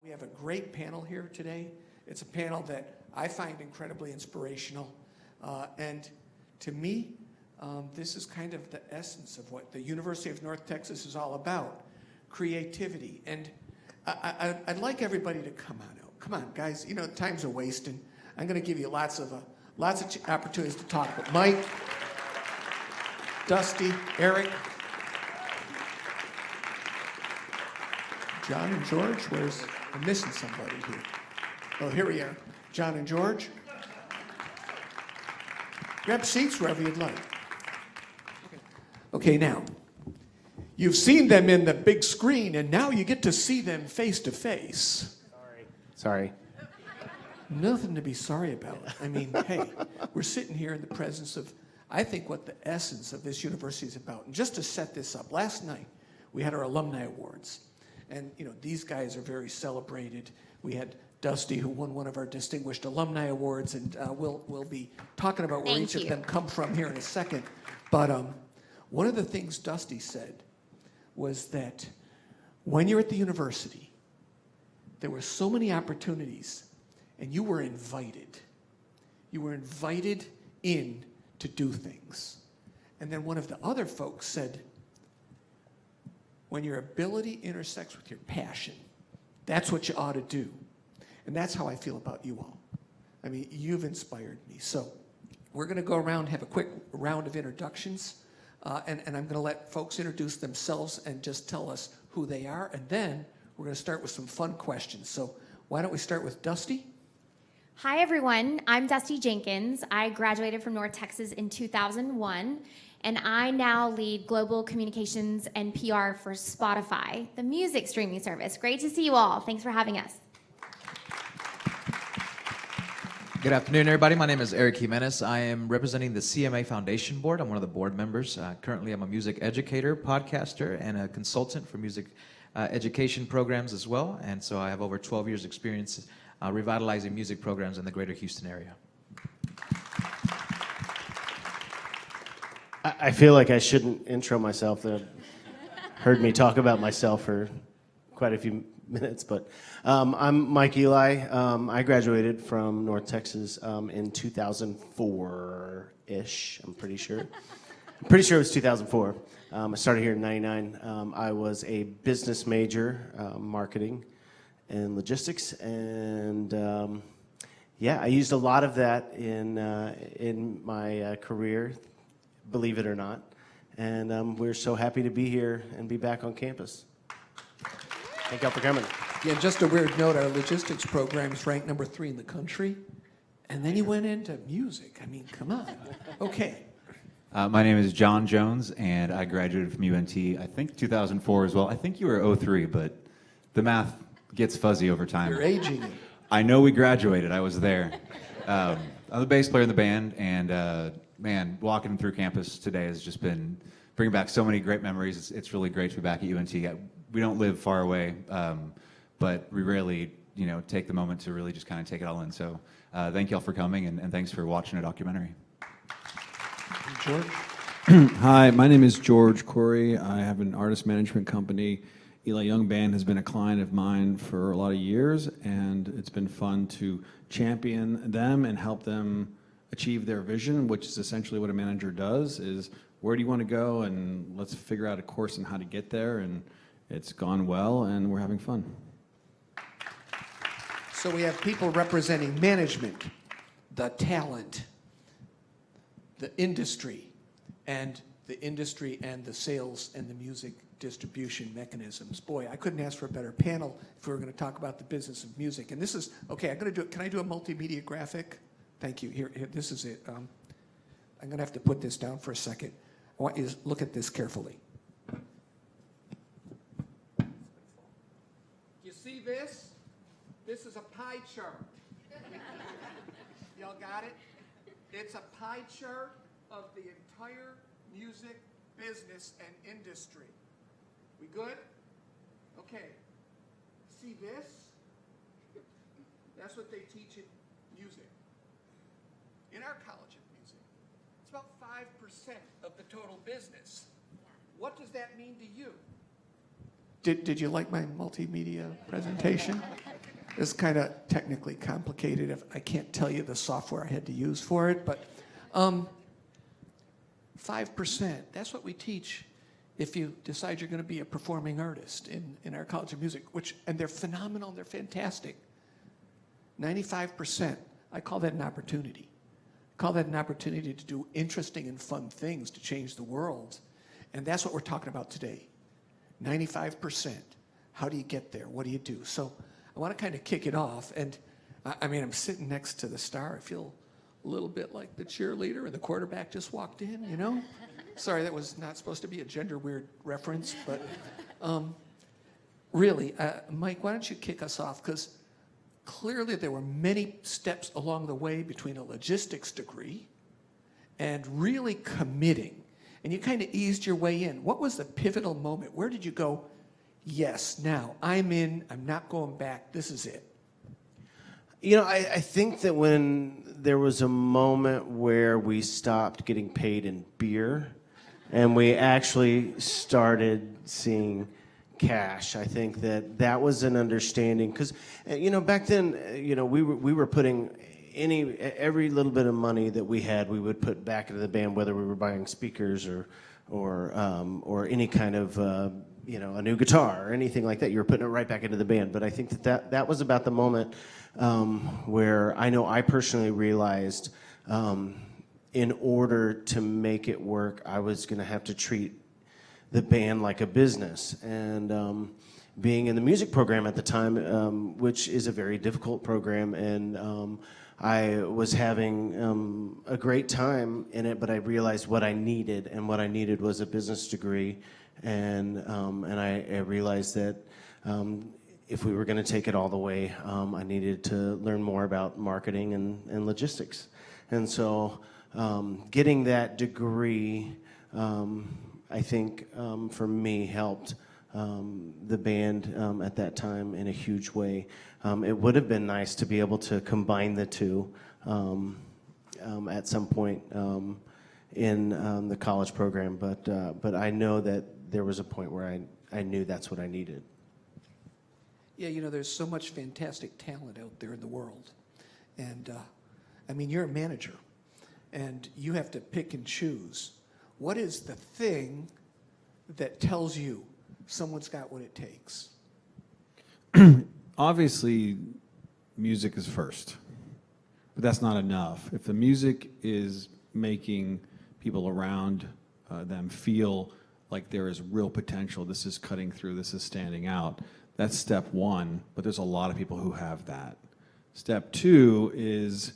We have a great panel here today. It's a panel that I find incredibly inspirational. And to me, this is kind of the essence of what the University of North Texas is all about, creativity. And I'd like everybody to come on out. Come on, guys. You know, time's a wasting. I'm going to give you lots of opportunities to talk. But Mike, Dustee, Eric, John and George, I'm missing somebody here. Oh, here we are. John and George. Grab seats wherever you'd like. Okay, now, you've seen them in the big screen, and now you get to see them face to face. Sorry. Nothing to be sorry about. I mean, hey, we're sitting here in the presence of, I think, what the essence of this university is about. And just to set this up, last night we had our alumni awards. And, you know, these guys are very celebrated. We had Dustee, who won one of our distinguished alumni awards, and we'll be talking about where each of them come from here in a second. But one of the things Dustee said was that when you're at the university, there were so many opportunities, and you were invited. You were invited in to do things. And then one of the other folks said, when your ability intersects with your passion, that's what you ought to do. And that's how I feel about you all. I mean, you've inspired me. So we're going to go around, have a quick round of introductions, and I'm going to let folks introduce themselves and just tell us who they are. And then we're going to start with some fun questions. So why don't we start with Dustee? Hi, everyone. I'm Dustee Jenkins. I graduated from North Texas in 2001, and I now lead global communications and PR for Spotify, the music streaming service. Great to see you all. Thanks for having us. Good afternoon, everybody. My name is Eric Jimenez. I am representing the CMA Foundation Board. I'm one of the board members. Currently, I'm a music educator, podcaster, and a consultant for music education programs as well. And so I have over 12 years' experience revitalizing music programs in the greater Houston area. I feel like I shouldn't intro myself. They heard me talk about myself for quite a few minutes, but I'm Mike Eli. I graduated from North Texas in 2004-ish, I'm pretty sure. I'm pretty sure it was 2004. I started here in 99. I was a business major, marketing and logistics, and yeah, I used a lot of that in my career, believe it or not, and we're so happy to be here and be back on campus. Thank y'all for coming. Yeah, just a weird note, our logistics program is ranked number 3 in the country, and then he went into music. I mean, come on. Okay. My name is John Jones, and I graduated from UNT, I think 2004 as well. I think you were 03, but the math gets fuzzy over time. You're aging it. I know we graduated. I was there. I'm the bass player in the band, and man, walking through campus today has just been bringing back so many great memories. It's really great to be back at UNT. We don't live far away, but we rarely, take the moment to really just kind of take it all in. So thank y'all for coming, and thanks for watching a documentary. George? Hi, my name is George Couri. I have an artist management company. Eli Young Band has been a client of mine for a lot of years, and it's been fun to champion them and help them achieve their vision, which is essentially what a manager does, is where do you want to go, and let's figure out a course on how to get there, and it's gone well, and we're having fun. So we have people representing management, the talent, the industry and the sales and the music distribution mechanisms. Boy, I couldn't ask for a better panel if we were going to talk about the business of music. And this is, okay, I'm going to do it. Can I do a multimedia graphic? Thank you. Here this is it. I'm going to have to put this down for a second. I want you to look at this carefully. You see this? This is a pie chart. Y'all got it? It's a pie chart of the entire music business and industry. We good? Okay. See this? That's what they teach in music. In our College of Music, it's about 5% of the total business. What does that mean to you? Did you like my multimedia presentation? It's kind of technically complicated. If I can't tell you the software I had to use for it, but 5%, that's what we teach if you decide you're going to be a performing artist in our College of Music, and they're phenomenal, they're fantastic. 95%, I call that an opportunity. I call that an opportunity to do interesting and fun things to change the world. And that's what we're talking about today. 95%. How do you get there? What do you do? So I want to kind of kick it off. And I mean, I'm sitting next to the star. I feel a little bit like the cheerleader and the quarterback just walked in, you know? Sorry, that was not supposed to be a gender weird reference, but really, Mike, why don't you kick us off? Because clearly there were many steps along the way between a logistics degree and really committing. And you kind of eased your way in. What was the pivotal moment? Where did you go, yes, now I'm in, I'm not going back, this is it? You know, I think that when there was a moment where we stopped getting paid in beer and we actually started seeing cash, I think that was an understanding. Because, you know, back then, you know, we were putting every little bit of money that we had, we would put back into the band, whether we were buying speakers or any kind of, you know, a new guitar or anything like that. You were putting it right back into the band. But I think that was about the moment where I know I personally realized in order to make it work, I was going to have to treat the band like a business. And being in the music program at the time, which is a very difficult program, and I was having a great time in it, but I realized what I needed, and what I needed was a business degree. And I realized that if we were going to take it all the way, I needed to learn more about marketing and logistics. And so getting that degree, I think, for me, helped the band at that time in a huge way. It would have been nice to be able to combine the two at some point in the college program, but I know that there was a point where I knew that's what I needed. Yeah, you know, there's so much fantastic talent out there in the world. And, I mean, you're a manager, and you have to pick and choose. What is the thing that tells you someone's got what it takes? Obviously, music is first, but that's not enough. If the music is making people around them feel like there is real potential, this is cutting through, this is standing out, that's step one, but there's a lot of people who have that. Step two is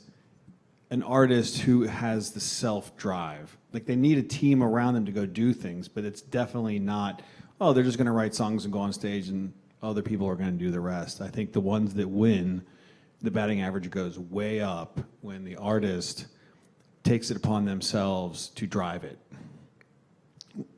an artist who has the self-drive. Like, they need a team around them to go do things, but it's definitely not, oh, they're just going to write songs and go on stage and other people are going to do the rest. I think the ones that win, the batting average goes way up when the artist takes it upon themselves to drive it.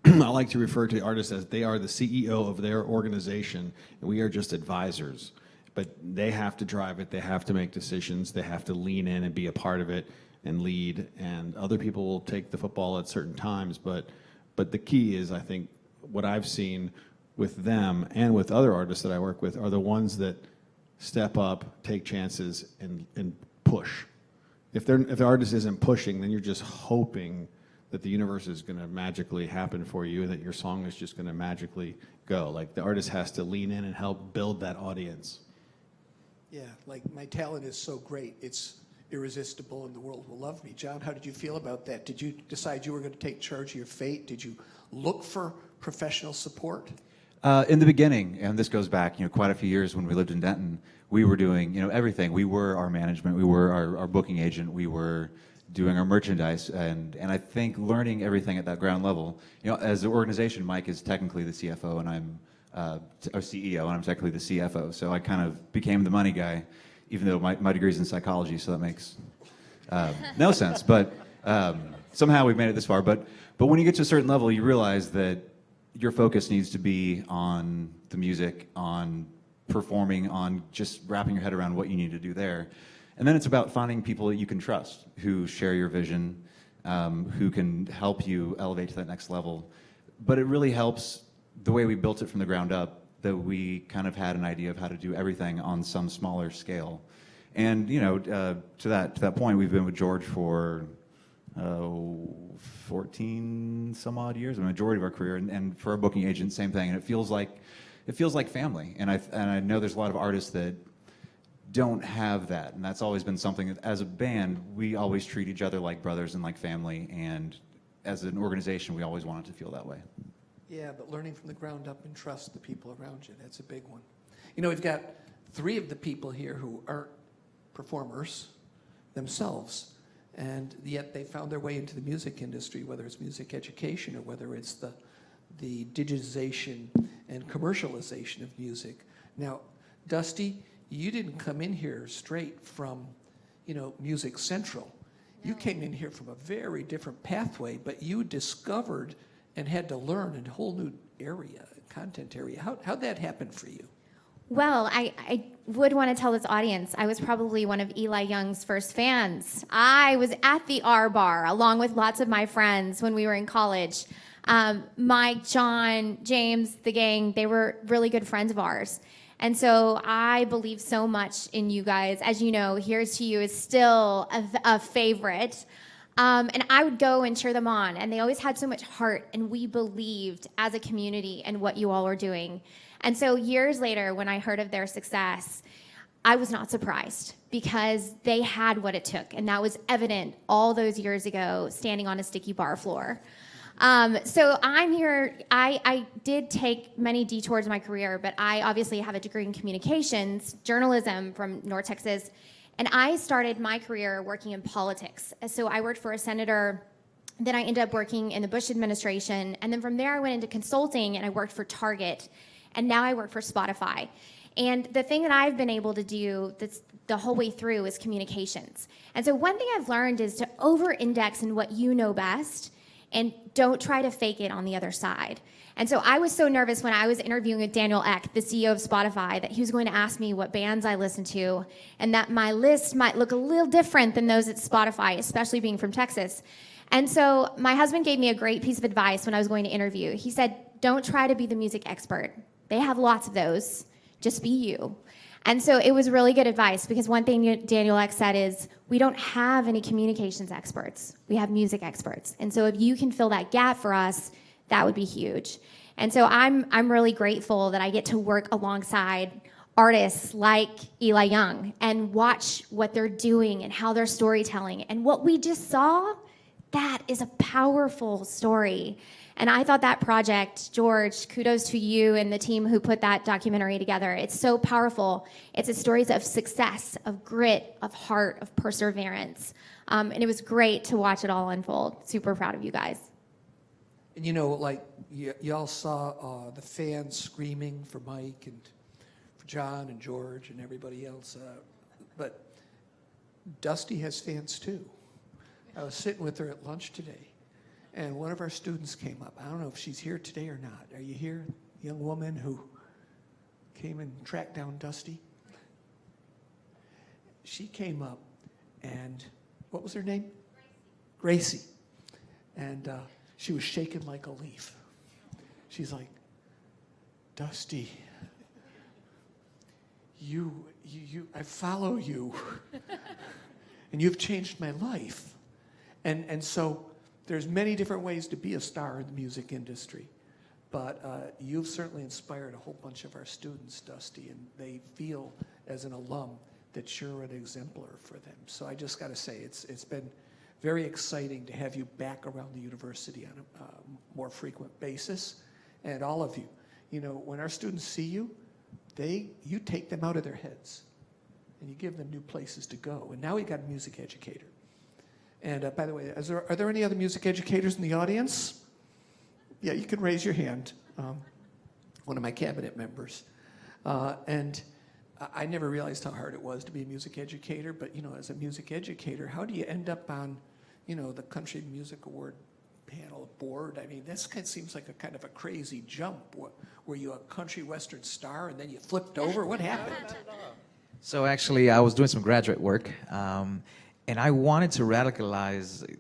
I like to refer to the artists as they are the CEO of their organization, and we are just advisors. But they have to drive it, they have to make decisions, they have to lean in and be a part of it and lead, and other people will take the football at certain times. But the key is, I think, what I've seen with them and with other artists that I work with are the ones that step up, take chances, and push. If the artist isn't pushing, then you're just hoping that the universe is going to magically happen for you, and that your song is just going to magically go. Like, the artist has to lean in and help build that audience. Yeah, like, my talent is so great, it's irresistible, and the world will love me. John, how did you feel about that? Did you decide you were going to take charge of your fate? Did you look for professional support? In the beginning, and this goes back, quite a few years when we lived in Denton, we were doing, everything. We were our management, we were our booking agent, we were doing our merchandise, and I think learning everything at that ground level. As an organization, Mike is technically the CFO, and I'm our CEO, and I'm technically the CFO. So I kind of became the money guy, even though my degree's in psychology, so that makes no sense. But somehow we've made it this far. But when you get to a certain level, you realize that your focus needs to be on the music, on performing, on just wrapping your head around what you need to do there. And then it's about finding people that you can trust, who share your vision, who can help you elevate to that next level. But it really helps, the way we built it from the ground up, that we kind of had an idea of how to do everything on some smaller scale. And to that point, we've been with George for 14 some odd years, the majority of our career, and for a booking agent, same thing. And it feels like family. And I know there's a lot of artists that don't have that, and that's always been something that, as a band, we always treat each other like brothers and like family, and as an organization, we always want it to feel that way. Yeah, but learning from the ground up and trust the people around you, that's a big one. We've got 3 of the people here who aren't performers themselves, and yet they found their way into the music industry, whether it's music education or whether it's the digitization and commercialization of music. Now, Dustee, you didn't come in here straight from, Music Central. No. You came in here from a very different pathway, but you discovered and had to learn a whole new area, content area. How'd that happen for you? Well, I would want to tell this audience, I was probably one of Eli Young's first fans. I was at the R Bar along with lots of my friends when we were in college. Mike, John, James, the gang, they were really good friends of ours. And so I believe so much in you guys. As you know, Here's to You is still a favorite. And I would go and cheer them on. And they always had so much heart. And we believed as a community in what you all were doing. And so years later, when I heard of their success, I was not surprised because they had what it took. And that was evident all those years ago, standing on a sticky bar floor. So I'm here. I did take many detours in my career, but I obviously have a degree in communications, journalism from North Texas, and I started my career working in politics. So I worked for a senator, then I ended up working in the Bush administration, and then from there I went into consulting and I worked for Target, and now I work for Spotify. And the thing that I've been able to do that's the whole way through is communications. And so one thing I've learned is to over-index in what you know best, and don't try to fake it on the other side. And so I was so nervous when I was interviewing with Daniel Ek, the CEO of Spotify, that he was going to ask me what bands I listen to, and that my list might look a little different than those at Spotify, especially being from Texas. And so my husband gave me a great piece of advice when I was going to interview. He said, don't try to be the music expert. They have lots of those. Just be you. And so it was really good advice, because one thing Daniel Ek said is, we don't have any communications experts. We have music experts. And so if you can fill that gap for us, that would be huge. And so I'm really grateful that I get to work alongside artists like Eli Young and watch what they're doing and how they're storytelling. And what we just saw, that is a powerful story. And I thought that project, George, kudos to you and the team who put that documentary together. It's so powerful. It's a story of success, of grit, of heart, of perseverance. And it was great to watch it all unfold. Super proud of you guys. And y'all saw the fans screaming for Mike and for John and George and everybody else. But Dustee has fans too. I was sitting with her at lunch today, and one of our students came up. I don't know if she's here today or not. Are you here? Young woman who came and tracked down Dustee. She came up, and what was her name? Gracie. And she was shaking like a leaf. She's like, Dustee, I follow you, and you've changed my life. And so there's many different ways to be a star in the music industry, but you've certainly inspired a whole bunch of our students, Dustee, and they feel as an alum that you're an exemplar for them. So I just got to say, it's been very exciting to have you back around the university on a more frequent basis, and all of you. When our students see you, you take them out of their heads, and you give them new places to go. And now we've got a music educator. And by the way, are there any other music educators in the audience? Yeah, you can raise your hand. One of my cabinet members. And I never realized how hard it was to be a music educator, but as a music educator, how do you end up on, the Country Music Award panel board? I mean, this kind of seems like a kind of a crazy jump. Were you a country western star and then you flipped over? What happened? So actually, I was doing some graduate work, and I wanted to radicalize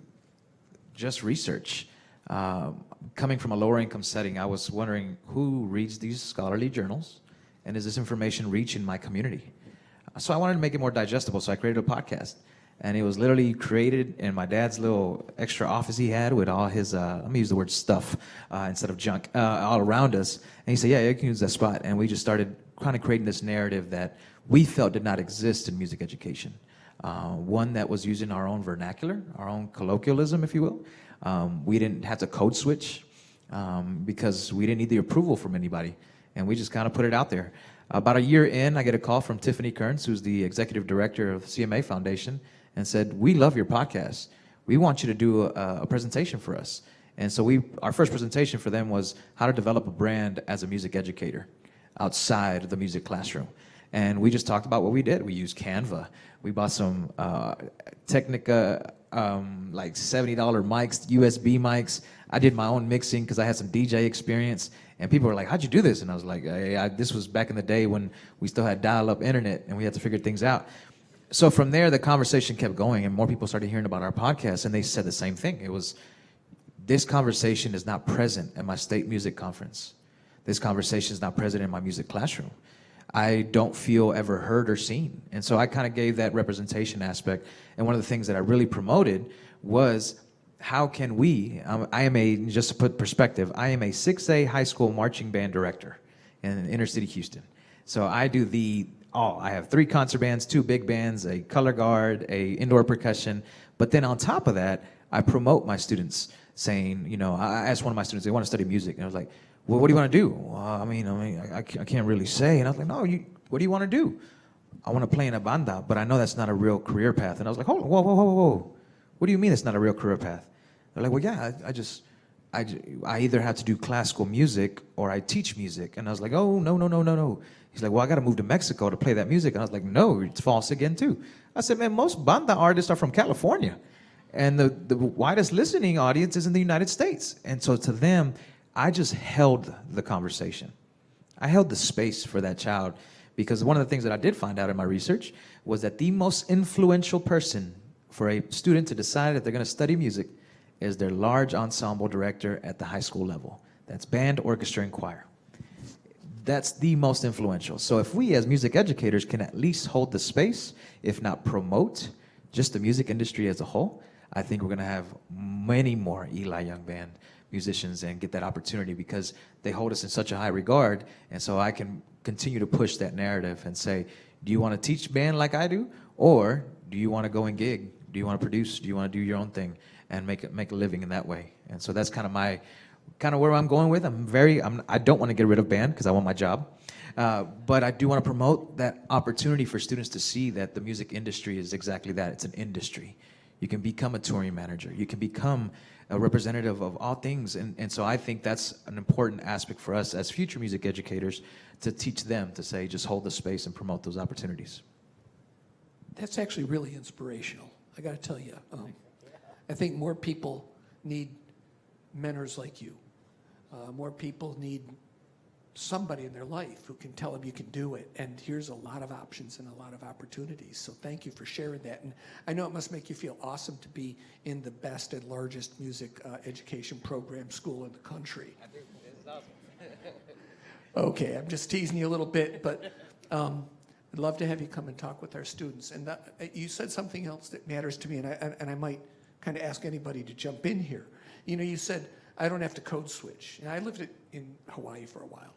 just research. Coming from a lower income setting, I was wondering who reads these scholarly journals, and is this information reaching my community? So I wanted to make it more digestible, so I created a podcast. And it was literally created in my dad's little extra office he had with all his, let me use the word stuff instead of junk, all around us. And he said, yeah, you can use that spot. And we just started kind of creating this narrative that we felt did not exist in music education. One that was using our own vernacular, our own colloquialism, if you will. We didn't have to code switch because we didn't need the approval from anybody. And we just kind of put it out there. About a year in, I get a call from Tiffany Kearns, who's the executive director of the CMA Foundation, and said, we love your podcast. We want you to do a presentation for us. And so our first presentation for them was how to develop a brand as a music educator outside of the music classroom. And we just talked about what we did. We used Canva. We bought some Technica, like $70 mics, USB mics. I did my own mixing because I had some DJ experience. And people were like, how'd you do this? And I was like, hey, this was back in the day when we still had dial-up internet and we had to figure things out. So from there, the conversation kept going and more people started hearing about our podcast, and they said the same thing. It was, this conversation is not present at my state music conference. This conversation is not present in my music classroom. I don't feel ever heard or seen. And so I kind of gave that representation aspect. And one of the things that I really promoted was, how can we, just to put perspective, I am a 6A high school marching band director in inner city Houston. So I do I have 3 concert bands, 2 big bands, a color guard, a indoor percussion. But then on top of that, I promote my students saying, I asked one of my students, they want to study music. And I was like, well, what do you want to do? Well, I can't really say. And I was like, no, what do you want to do? I want to play in a banda, but I know that's not a real career path. And I was like, hold on, whoa. What do you mean it's not a real career path? They're like, well, yeah, I either have to do classical music or I teach music. And I was like, oh, no. He's like, well, I got to move to Mexico to play that music. And I was like, no, it's false again, too. I said, man, most banda artists are from California. And the widest listening audience is in the United States. And so to them, I just held the conversation. I held the space for that child, because one of the things that I did find out in my research was that the most influential person for a student to decide that they're going to study music is their large ensemble director at the high school level. That's band, orchestra, and choir. That's the most influential. So if we as music educators can at least hold the space, if not promote just the music industry as a whole, I think we're going to have many more Eli Young Band musicians and get that opportunity, because they hold us in such a high regard. And so I can continue to push that narrative and say, do you want to teach band like I do? Or do you want to go and gig? Do you want to produce? Do you want to do your own thing and make a living in that way? And so that's kind of where I'm going with. I don't want to get rid of band because I want my job. But I do want to promote that opportunity for students to see that the music industry is exactly that. It's an industry. You can become a touring manager. You can become a representative of all things. And so I think that's an important aspect for us as future music educators, to teach them to say, just hold the space and promote those opportunities. That's actually really inspirational. I got to tell you, I think more people need mentors like you. More people need somebody in their life who can tell them you can do it. And here's a lot of options and a lot of opportunities. So thank you for sharing that. And I know it must make you feel awesome to be in the best and largest music education program school in the country. I do. It's awesome. Okay, I'm just teasing you a little bit, but I'd love to have you come and talk with our students. And you said something else that matters to me, and I might kind of ask anybody to jump in here. You said, I don't have to code switch. And I lived in Hawaii for a while,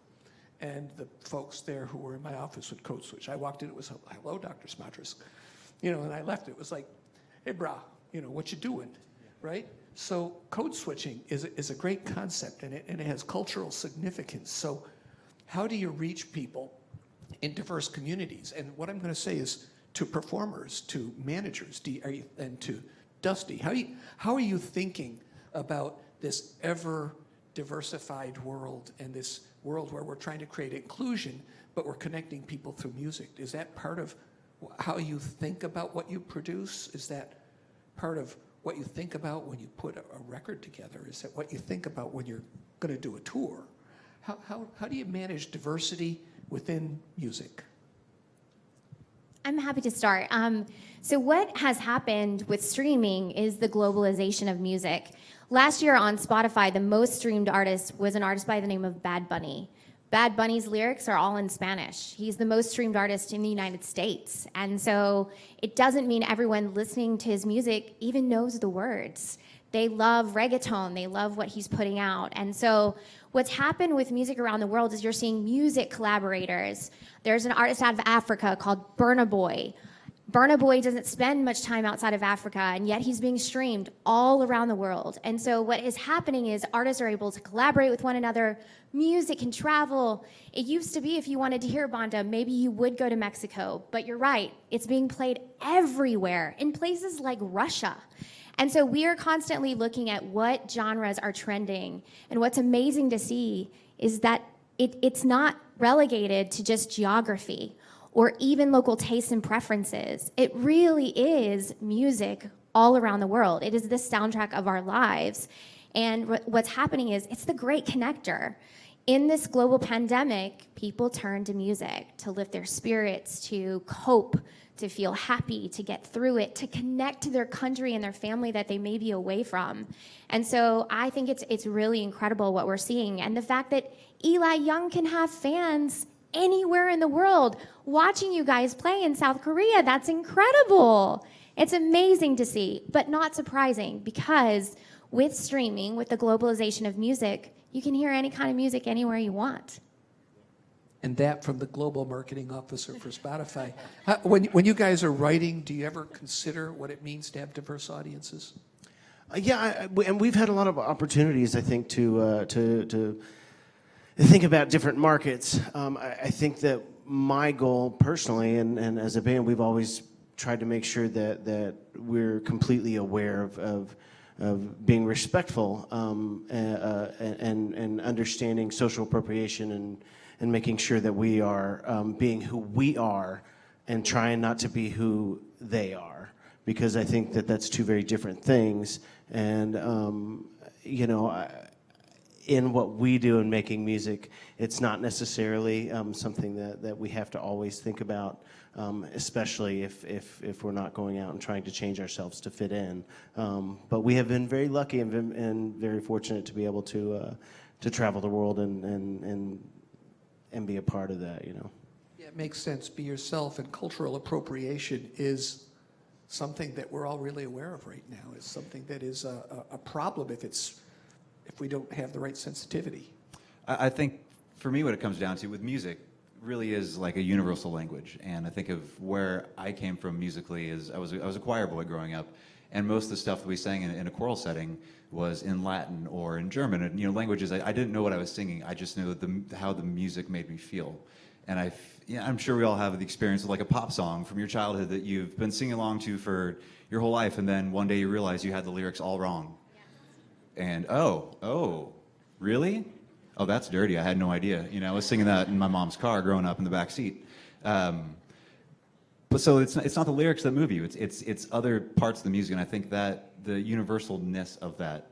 and the folks there who were in my office would code switch. I walked in, it was, hello, Dr. Smatresk. And I left, it was like, hey, brah, what you doing, right? So code switching is a great concept, and it has cultural significance. So how do you reach people in diverse communities? And what I'm going to say is, to performers, to managers, and to Dustee, how are you thinking about this ever diversified world, and this world where we're trying to create inclusion, but we're connecting people through music? Is that part of how you think about what you produce? Is that part of what you think about when you put a record together? Is that what you think about when you're going to do a tour? How do you manage diversity within music? I'm happy to start. So what has happened with streaming is the globalization of music. Last year on Spotify, the most streamed artist was an artist by the name of Bad Bunny. Bad Bunny's lyrics are all in Spanish. He's the most streamed artist in the United States. And so it doesn't mean everyone listening to his music even knows the words. They love reggaeton, they love what he's putting out. And so what's happened with music around the world is you're seeing music collaborators. There's an artist out of Africa called Burna Boy. Burna Boy doesn't spend much time outside of Africa, and yet he's being streamed all around the world. And so what is happening is artists are able to collaborate with one another. Music can travel. It used to be if you wanted to hear Banda, maybe you would go to Mexico. But you're right, it's being played everywhere, in places like Russia. And so we are constantly looking at what genres are trending. And what's amazing to see is that it's not relegated to just geography or even local tastes and preferences. It really is music all around the world. It is the soundtrack of our lives. And what's happening is it's the great connector. In this global pandemic, people turn to music to lift their spirits, to cope, to feel happy, to get through it, to connect to their country and their family that they may be away from. And so I think it's really incredible what we're seeing. And the fact that Eli Young can have fans anywhere in the world watching you guys play in South Korea, that's incredible. It's amazing to see, but not surprising, because with streaming, with the globalization of music, you can hear any kind of music anywhere you want. And that from the global marketing officer for Spotify. When you guys are writing, do you ever consider what it means to have diverse audiences? And we've had a lot of opportunities, I think, to think about different markets. I think that my goal personally, and as a band, we've always tried to make sure that we're completely aware of being respectful and understanding social appropriation and making sure that we are being who we are and trying not to be who they are, because I think that that's two very different things. And in what we do in making music, it's not necessarily something that we have to always think about, especially if we're not going out and trying to change ourselves to fit in. But we have been very lucky and very fortunate to be able to travel the world and be a part of that, Yeah, it makes sense. Be yourself, and cultural appropriation is something that we're all really aware of right now. It's something that is a problem if we don't have the right sensitivity. I think for me, what it comes down to with music really is like a universal language. And I think of where I came from musically is I was a choir boy growing up, and most of the stuff that we sang in a choral setting was in Latin or in German, and languages I didn't know what I was singing. I just knew how the music made me feel. And I'm sure we all have the experience of like a pop song from your childhood that you've been singing along to for your whole life, and then one day you realize you had the lyrics all wrong. And oh, really? Oh, that's dirty. I had no idea. I was singing that in my mom's car growing up in the back seat. But so it's not the lyrics that move you. It's other parts of the music, and I think that the universalness of that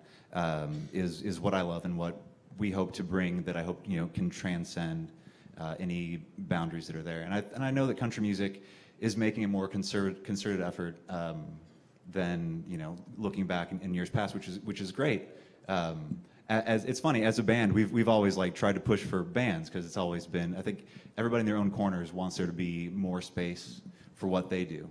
is what I love and what we hope to bring. That I hope can transcend any boundaries that are there. And I know that country music is making a more concerted effort than looking back in years past, which is great. As it's funny, as a band, we've always tried to push for bands, because it's always been, I think everybody in their own corners wants there to be more space for what they do.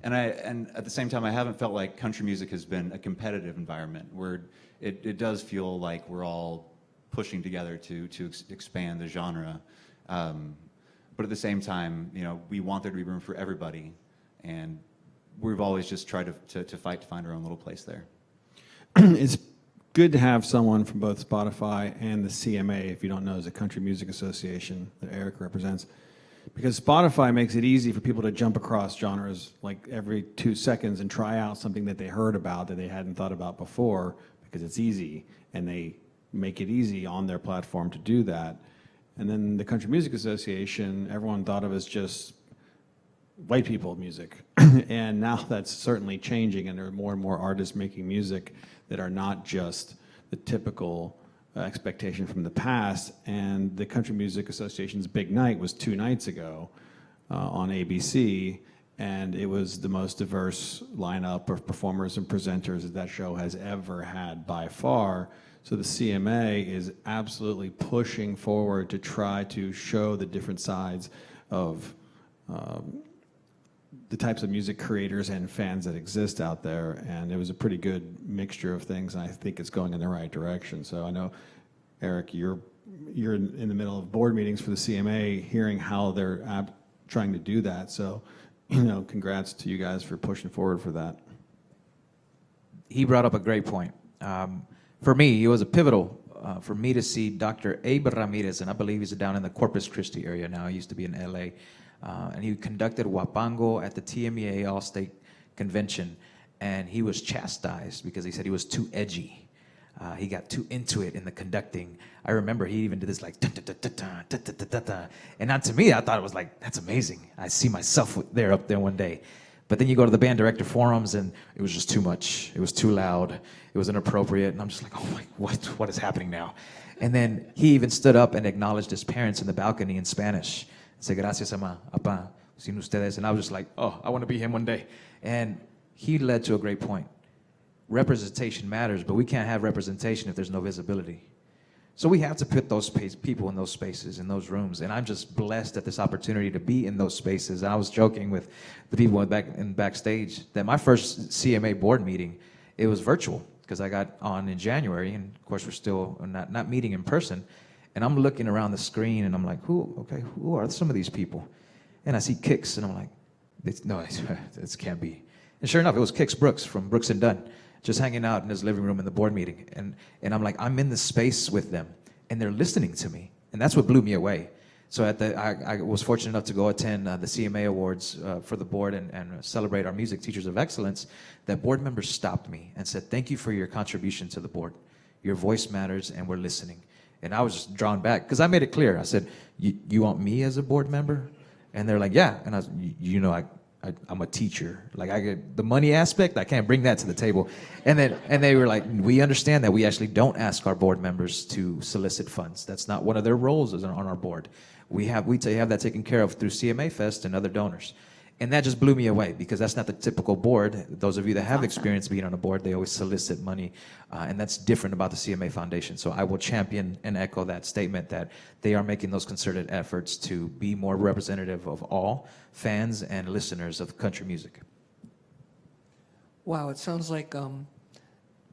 And at the same time, I haven't felt like country music has been a competitive environment where it does feel like we're all pushing together to expand the genre. But at the same time, we want there to be room for everybody, and we've always just tried to fight to find our own little place there. It's good to have someone from both Spotify and the CMA, if you don't know, is a Country Music Association that Eric represents. Because Spotify makes it easy for people to jump across genres like every 2 seconds and try out something that they heard about that they hadn't thought about before, because it's easy, and they make it easy on their platform to do that. And then the Country Music Association, everyone thought of as just white people music. And now that's certainly changing, and there are more and more artists making music that are not just the typical expectation from the past. And the Country Music Association's big night was 2 nights ago. on ABC, and it was the most diverse lineup of performers and presenters that show has ever had by far. So the CMA is absolutely pushing forward to try to show the different sides of the types of music creators and fans that exist out there, and it was a pretty good mixture of things, and I think it's going in the right direction. So I know, Eric, you're in the middle of board meetings for the CMA, hearing how they're trying to do that. So, congrats to you guys for pushing forward for that. He brought up a great point. For me, it was a pivotal for me to see Dr. Abe Ramirez, and I believe he's down in the Corpus Christi area now. He used to be in LA. And he conducted Wapango at the TMEA All-State Convention, and he was chastised because he said he was too edgy. He got too into it in the conducting. I remember he even did this like, dun, dun, dun, dun, dun, dun, dun, dun, dun. And not to me, I thought it was like, that's amazing. I see myself up there one day. But then you go to the band director forums, and it was just too much. It was too loud. It was inappropriate. And I'm just like, oh my, what is happening now? And then he even stood up and acknowledged his parents in the balcony in Spanish. Say, gracias, ama, apa, sin ustedes. And I was just like, oh, I want to be him one day. And he led to a great point. Representation matters, but we can't have representation if there's no visibility. So we have to put those people in those spaces, in those rooms. And I'm just blessed at this opportunity to be in those spaces. And I was joking with the people backstage that my first CMA board meeting, it was virtual because I got on in January. And of course, we're still not meeting in person. And I'm looking around the screen, and I'm like, who are some of these people? And I see Kix, and I'm like, this can't be. And sure enough, it was Kix Brooks from Brooks and Dunn, just hanging out in his living room in the board meeting. And I'm like, I'm in the space with them, and they're listening to me. And that's what blew me away. So I was fortunate enough to go attend the CMA Awards for the board and celebrate our Music Teachers of Excellence. That board members stopped me and said, thank you for your contribution to the board. Your voice matters, and we're listening. And I was just drawn back because I made it clear. I said, you want me as a board member? And they're like, yeah. And I was, I'm a teacher. Like, I get the money aspect, I can't bring that to the table. And they were like, we understand that we actually don't ask our board members to solicit funds. That's not one of their roles on our board. We have that taken care of through CMA Fest and other donors. And that just blew me away because that's not the typical board. Those of you that have experience being on a board, they always solicit money. And that's different about the CMA Foundation. So I will champion and echo that statement that they are making those concerted efforts to be more representative of all fans and listeners of country music. Wow, it sounds like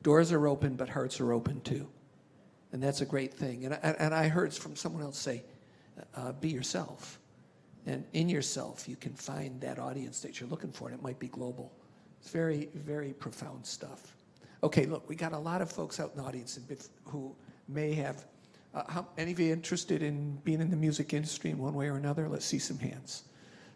doors are open, but hearts are open too. And that's a great thing. And I heard from someone else say, be yourself. And in yourself, you can find that audience that you're looking for, and it might be global. It's very, very profound stuff. Okay, look, we got a lot of folks out in the audience who may have, any of you interested in being in the music industry in one way or another? Let's see some hands.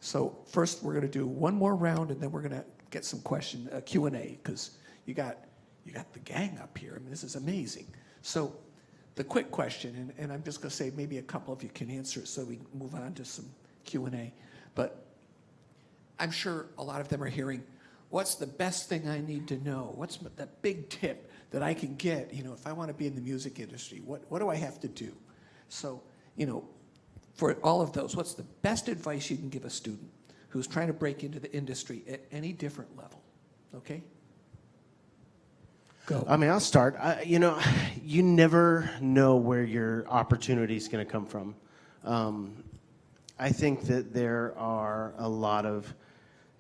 So first, we're going to do one more round, and then we're going to get some Q&A, because you got the gang up here. I mean, this is amazing. So the quick question, and I'm just going to say maybe a couple of you can answer it so we can move on to some Q&A, but I'm sure a lot of them are hearing, what's the best thing I need to know? What's the big tip that I can get, if I want to be in the music industry? What do I have to do? So, for all of those, what's the best advice you can give a student who's trying to break into the industry at any different level? Okay? Go. I mean, I'll start. You never know where your opportunity is going to come from. I think that there are a lot of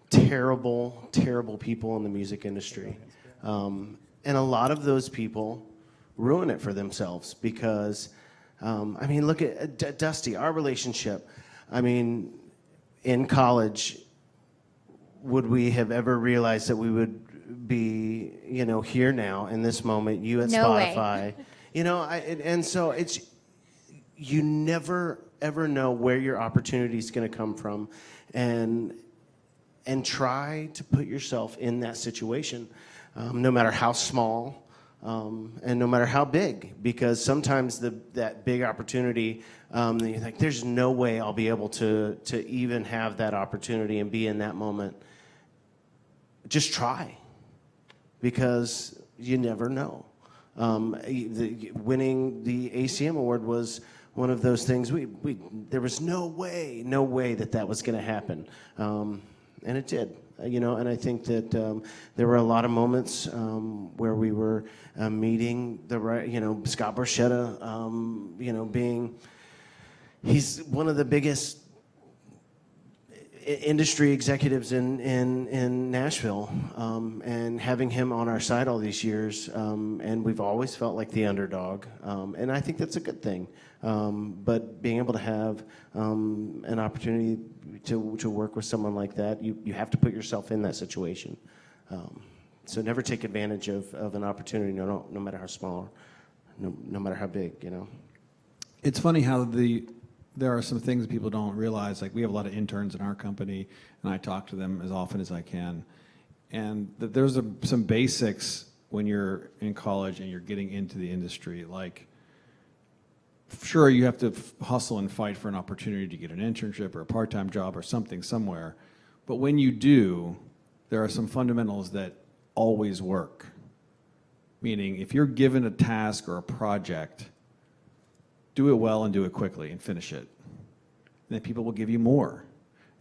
terrible, terrible people in the music industry. And a lot of those people ruin it for themselves because, look at Dustee, our relationship. In college, would we have ever realized that we would be, here now in this moment, you at Spotify? And so it's, you never ever know where your opportunity is going to come from, and try to put yourself in that situation, no matter how small and no matter how big, because sometimes that big opportunity, you're like, there's no way I'll be able to even have that opportunity and be in that moment. Just try, because you never know. Winning the ACM award was one of those things. There was no way that was going to happen, and it did. And I think that there were a lot of moments where we were meeting the right, Scott Borchetta, he's one of the biggest industry executives in Nashville, and having him on our side all these years, and we've always felt like the underdog, and I think that's a good thing. But being able to have an opportunity to work with someone like that, you have to put yourself in that situation. So never take advantage of an opportunity, no matter how small, no matter how big. It's funny how there are some things people don't realize. Like, we have a lot of interns in our company, and I talk to them as often as I can. And there's some basics when you're in college and you're getting into the industry. Like, sure, you have to hustle and fight for an opportunity to get an internship or a part-time job or something somewhere. But when you do, there are some fundamentals that always work. Meaning, if you're given a task or a project, do it well and do it quickly and finish it. And then people will give you more,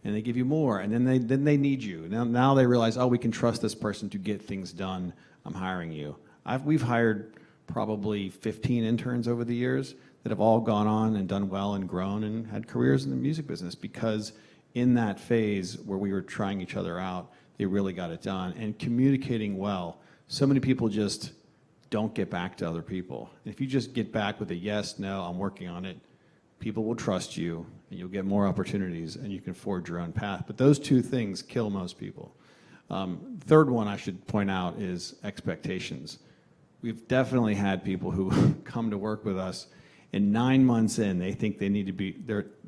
and they give you more, and then they need you. Now they realize, oh, we can trust this person to get things done. I'm hiring you. We've hired probably 15 interns over the years that have all gone on and done well and grown and had careers in the music business, because in that phase where we were trying each other out, they really got it done. And communicating well. So many people just don't get back to other people. If you just get back with a yes, no, I'm working on it, people will trust you, and you'll get more opportunities, and you can forge your own path. But those two things kill most people. Third one I should point out is expectations. We've definitely had people who come to work with us, and 9 months in, they think they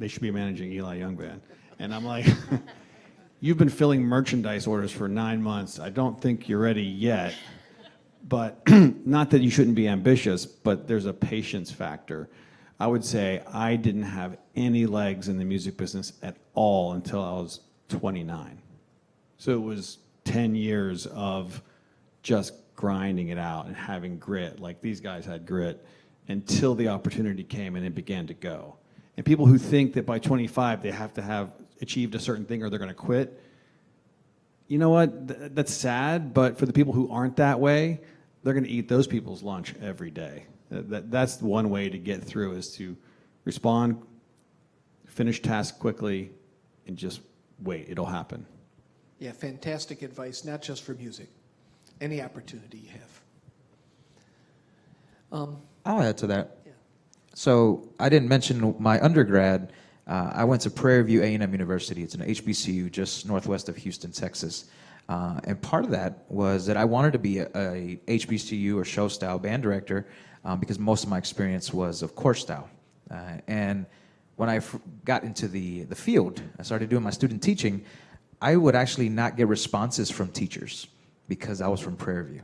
should be managing Eli Young Band. And I'm like, you've been filling merchandise orders for 9 months. I don't think you're ready yet. But not that you shouldn't be ambitious, but there's a patience factor. I would say I didn't have any legs in the music business at all until I was 29. So it was 10 years of just grinding it out and having grit, like these guys had grit, until the opportunity came and it began to go. And people who think that by 25 they have to have achieved a certain thing or they're going to quit, you know what? That's sad, but for the people who aren't that way, they're going to eat those people's lunch every day. That's one way to get through, is to respond, finish tasks quickly, and just wait. It'll happen. Yeah, fantastic advice, not just for music. Any opportunity you have. I'll add to that. Yeah. So I didn't mention my undergrad. I went to Prairie View A&M University. It's an HBCU just northwest of Houston, Texas. And part of that was that I wanted to be a HBCU or show style band director because most of my experience was of course style. And when I got into the field, I started doing my student teaching, I would actually not get responses from teachers because I was from Prairie View.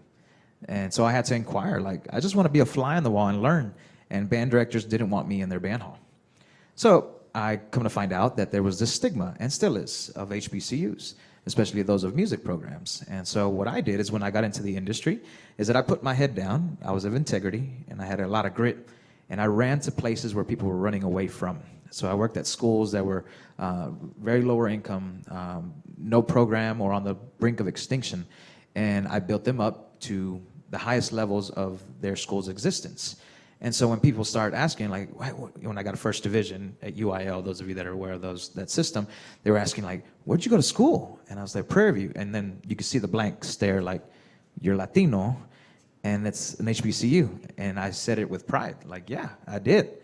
And so I had to inquire, like, I just want to be a fly on the wall and learn. And band directors didn't want me in their band hall. So I come to find out that there was this stigma, and still is, of HBCUs, especially those of music programs. And so what I did is, when I got into the industry, is that I put my head down, I was of integrity, and I had a lot of grit, and I ran to places where people were running away from. So I worked at schools that were very lower income, no program, or on the brink of extinction, and I built them up to the highest levels of their school's existence. And so when people start asking, like, when I got a first division at UIL, those of you that are aware of that system, they were asking, like, where'd you go to school? And I was like, Prairie View. And then you could see the blank stare, like, you're Latino, and it's an HBCU. And I said it with pride, like, yeah, I did.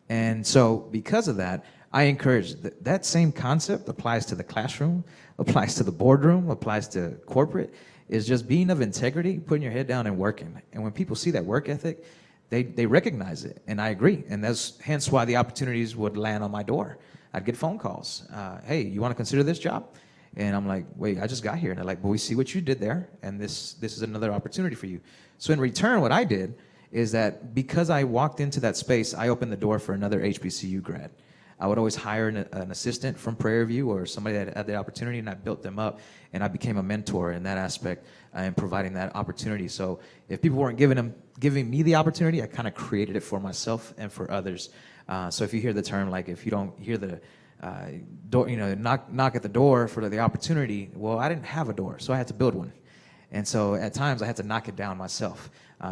And so because of that, I encourage that same concept applies to the classroom, applies to the boardroom, applies to corporate, is just being of integrity, putting your head down and working. And when people see that work ethic, they recognize it, and I agree. And that's hence why the opportunities would land on my door. I'd get phone calls. Hey, you want to consider this job? And I'm like, wait, I just got here. And they're like, but we see what you did there, and this is another opportunity for you. So in return, what I did is that because I walked into that space, I opened the door for another HBCU grad. I would always hire an assistant from Prairie View or somebody that had the opportunity, and I built them up, and I became a mentor in that aspect and providing that opportunity. So if people weren't giving me the opportunity, I kind of created it for myself and for others. So if you hear the term, like if you don't hear the door, knock at the door for the opportunity, well, I didn't have a door, so I had to build one. And so at times I had to knock it down myself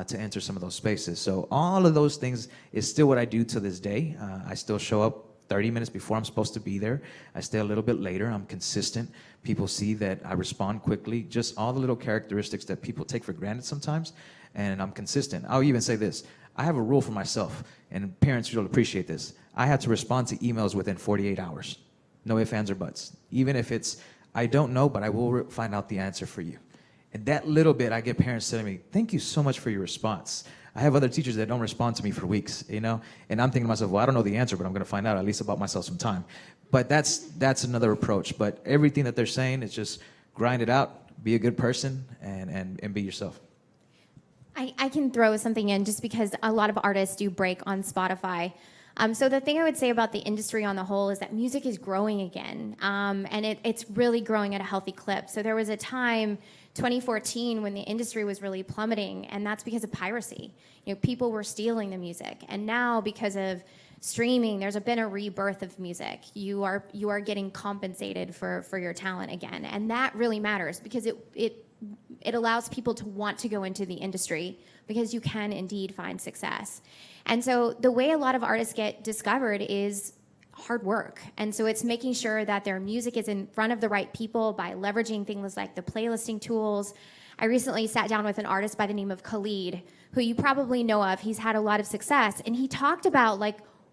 to enter some of those spaces. So all of those things is still what I do to this day. I still show up 30 minutes before I'm supposed to be there. I stay a little bit later. I'm consistent. People see that I respond quickly. Just all the little characteristics that people take for granted sometimes. And I'm consistent. I'll even say this. I have a rule for myself, and parents will appreciate this. I have to respond to emails within 48 hours. No ifs, ands, or buts. Even if it's, I don't know, but I will find out the answer for you. And that little bit, I get parents telling me, thank you so much for your response. I have other teachers that don't respond to me for weeks, and I'm thinking to myself, well, I don't know the answer, but I'm going to find out at least about myself some time. But that's another approach. But everything that they're saying is just grind it out, be a good person, and be yourself. I can throw something in just because a lot of artists do break on Spotify. So the thing I would say about the industry on the whole is that music is growing again, and it's really growing at a healthy clip. So there was a time, 2014, when the industry was really plummeting, and that's because of piracy. People were stealing the music, and now because of streaming, there's been a rebirth of music. You are getting compensated for your talent again, and that really matters because it allows people to want to go into the industry because you can indeed find success. And so the way a lot of artists get discovered is hard work. And so it's making sure that their music is in front of the right people by leveraging things like the playlisting tools. I recently sat down with an artist by the name of Couri, who you probably know of. He's had a lot of success. And he talked about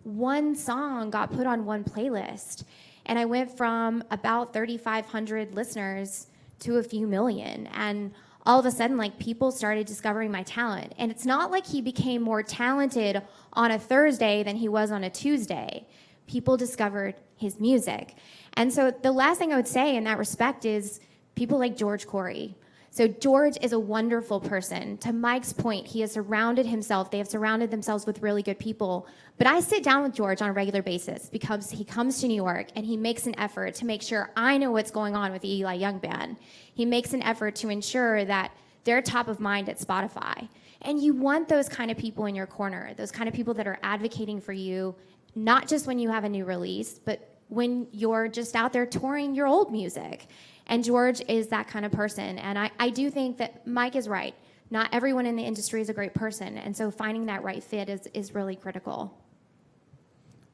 one song got put on one playlist. And I went from about 3,500 listeners to a few million. And all of a sudden, people started discovering my talent. And it's not like he became more talented on a Thursday than he was on a Tuesday. People discovered his music. And so the last thing I would say in that respect is people like George Couri. So George is a wonderful person. To Mike's point, they have surrounded themselves with really good people. But I sit down with George on a regular basis because he comes to New York and he makes an effort to make sure I know what's going on with the Eli Young Band. He makes an effort to ensure that they're top of mind at Spotify. And you want those kind of people in your corner, those kind of people that are advocating for you, not just when you have a new release, but when you're just out there touring your old music. And George is that kind of person. And I do think that Mike is right. Not everyone in the industry is a great person. And so finding that right fit is really critical.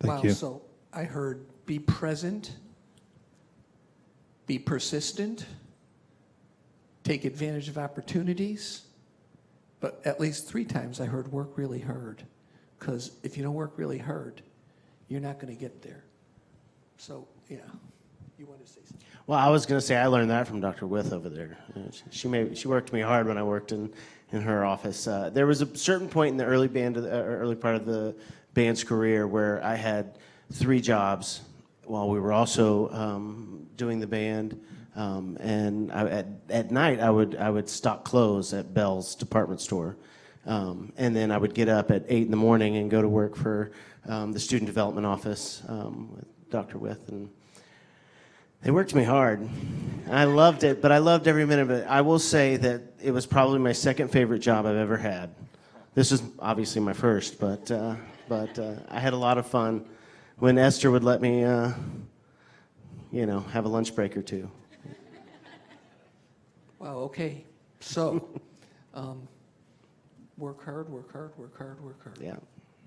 Thank you. So I heard be present, be persistent, take advantage of opportunities, but at least 3 times I heard work really hard. Because if you don't work really hard, you're not going to get there. So, yeah, you want to say something? Well, I was going to say I learned that from Dr. With over there. She worked me hard when I worked in her office. There was a certain point in the early part of the band's career where I had 3 jobs while we were also doing the band. And at night I would stock clothes at Bell's department store, and then I would get up at 8 in the morning and go to work for the student development office with Dr. With, and they worked me hard. I loved it, but I loved every minute of it. I will say that it was probably my second favorite job I've ever had. This was obviously my first, but I had a lot of fun when Esther would let me, have a lunch break or two. Wow, okay. So, work hard, work hard, work hard, work hard. Yeah.